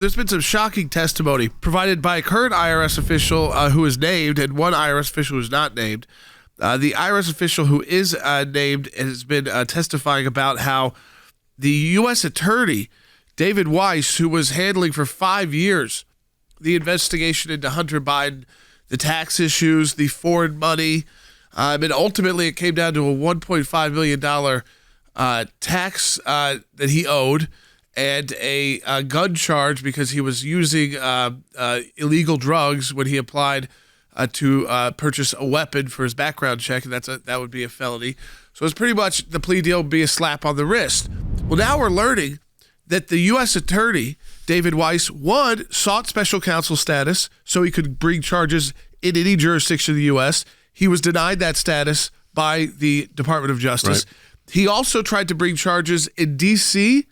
There's been some shocking testimony provided by a current IRS official who is named and one IRS official who is not named. The IRS official who is named has been testifying about how the U.S. Attorney, David Weiss, who was handling for 5 years the investigation into Hunter Biden, the tax issues, the foreign money, and ultimately it came down to a $1.5 million tax that he owed, and a gun charge because he was using illegal drugs when he applied to purchase a weapon for his background check, and that would be a felony. So it's pretty much the plea deal would be a slap on the wrist. Well, now we're learning that the U.S. Attorney, David Weiss, sought special counsel status so he could bring charges in any jurisdiction of the U.S. He was denied that status by the Department of Justice. Right. He also tried to bring charges in D.C.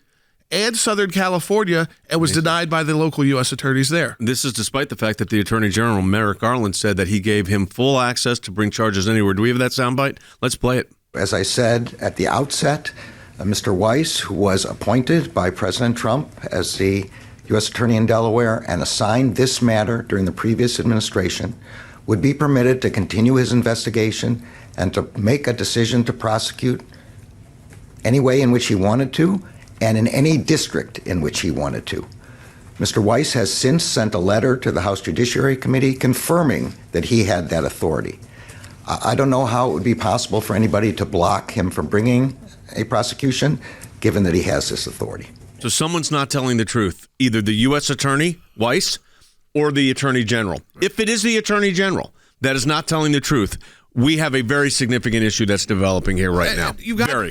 and Southern California and was denied by the local U.S. attorneys there. This is despite the fact that the Attorney General Merrick Garland said that he gave him full access to bring charges anywhere. Do we have that soundbite? Let's play it. As I said at the outset, Mr. Weiss, who was appointed by President Trump as the U.S. Attorney in Delaware and assigned this matter during the previous administration, would be permitted to continue his investigation and to make a decision to prosecute any way in which he wanted to and in any district in which he wanted to. Mr. Weiss has since sent a letter to the House Judiciary Committee confirming that he had that authority. I don't know how it would be possible for anybody to block him from bringing a prosecution, given that he has this authority. So someone's not telling the truth, either the U.S. Attorney, Weiss, or the Attorney General. If it is the Attorney General that is not telling the truth, we have a very significant issue that's developing here right now.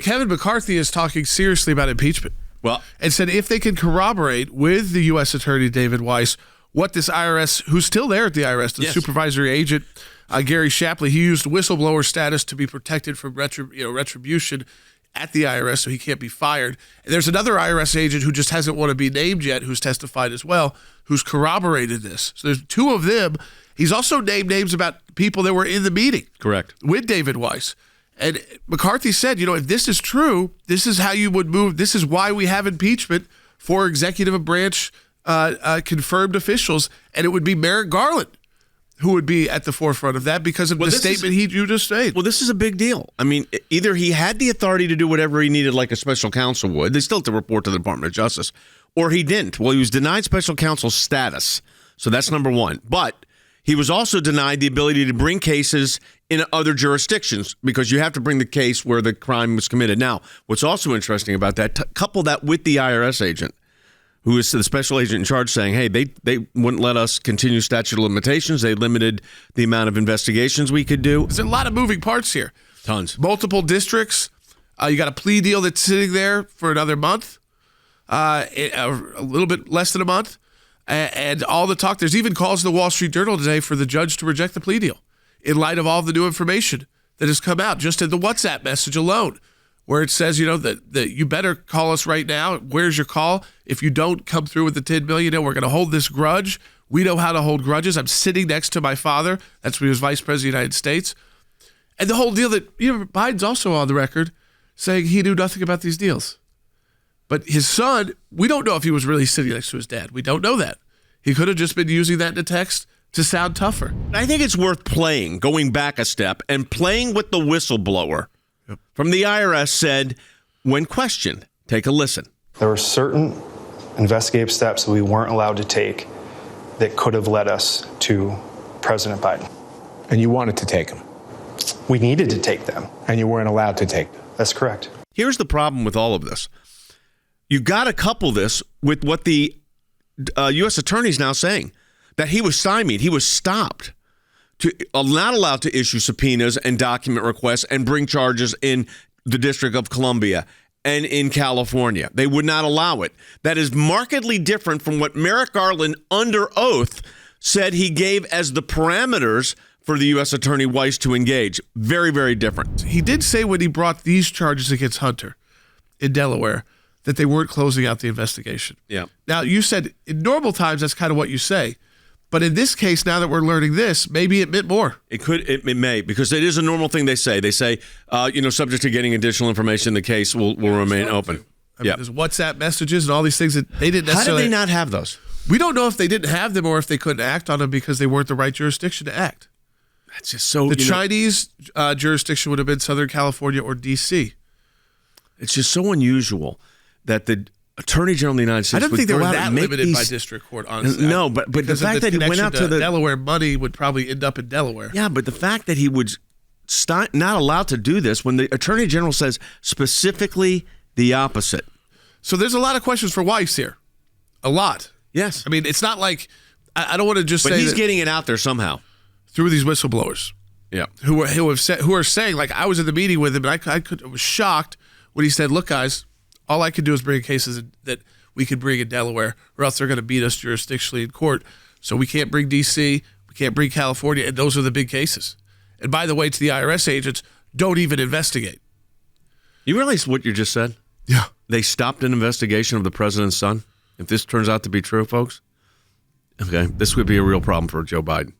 Kevin McCarthy is talking seriously about impeachment. Well, and said if they can corroborate with the U.S. Attorney David Weiss what this IRS, who's still there at the IRS, the supervisory agent Gary Shapley, he used whistleblower status to be protected from retribution at the IRS, so he can't be fired. And there's another IRS agent who just hasn't want to be named yet, who's testified as well, who's corroborated this. So there's two of them. He's also named names about people that were in the meeting. Correct. With David Weiss. And McCarthy said, if this is true, this is how you would move. This is why we have impeachment for executive branch confirmed officials. And it would be Merrick Garland who would be at the forefront of that because of the statement you just made. Well, this is a big deal. I mean, either he had the authority to do whatever he needed like a special counsel would. They still have to report to the Department of Justice. Or he didn't. Well, he was denied special counsel status. So that's number one. But he was also denied the ability to bring cases in other jurisdictions because you have to bring the case where the crime was committed. Now, what's also interesting about that, couple that with the IRS agent, who is the special agent in charge, saying, hey, they wouldn't let us continue statute of limitations. They limited the amount of investigations we could do. There's a lot of moving parts here. Tons. Multiple districts. You got a plea deal that's sitting there for another month, a little bit less than a month. And all the talk, there's even calls in the Wall Street Journal today for the judge to reject the plea deal in light of all the new information that has come out just in the WhatsApp message alone, where it says, that you better call us right now. Where's your call? If you don't come through with the $10 million, we're going to hold this grudge. We know how to hold grudges. I'm sitting next to my father. That's when he was vice president of the United States. And the whole deal that, Biden's also on the record saying he knew nothing about these deals. But his son, we don't know if he was really sitting next to his dad. We don't know that. He could have just been using that in a text to sound tougher. I think it's worth going back a step, and playing with the whistleblower from the IRS said, when questioned, take a listen. There were certain investigative steps that we weren't allowed to take that could have led us to President Biden. And you wanted to take them? We needed to take them. And you weren't allowed to take them? That's correct. Here's the problem with all of this. You got to couple this with what the U.S. attorney is now saying, that he was stymied. He was stopped, not allowed to issue subpoenas and document requests and bring charges in the District of Columbia and in California. They would not allow it. That is markedly different from what Merrick Garland, under oath, said he gave as the parameters for the U.S. Attorney Weiss to engage. Very, very different. He did say when he brought these charges against Hunter in Delaware that they weren't closing out the investigation. Yeah. Now, you said in normal times that's kind of what you say. But in this case, now that we're learning this, maybe it meant more. It may, because it is a normal thing they say. They say, subject to getting additional information, the case will remain open. There's WhatsApp messages and all these things that they didn't necessarily. How did they not have those? We don't know if they didn't have them or if they couldn't act on them because they weren't the right jurisdiction to act. That's just so. The Chinese jurisdiction would have been Southern California or D.C. It's just so unusual that the Attorney General of the United States. I don't think they were that limited these, by district court, honestly. No, but the fact that he went out to the Delaware money would probably end up in Delaware. Yeah, but the fact that he would not allowed to do this when the Attorney General says specifically the opposite. So there's a lot of questions for Weiss here. A lot. Yes. I mean, it's not like I don't want to just say. But he's getting it out there somehow Through these whistleblowers. Yeah. Who are saying, like, I was in the meeting with him and I was shocked when he said, look, guys, all I could do is bring cases that we could bring in Delaware, or else they're going to beat us jurisdictionally in court. So we can't bring D.C., we can't bring California, and those are the big cases. And by the way, to the IRS agents, don't even investigate. You realize what you just said? Yeah. They stopped an investigation of the president's son? If this turns out to be true, folks, okay, this would be a real problem for Joe Biden.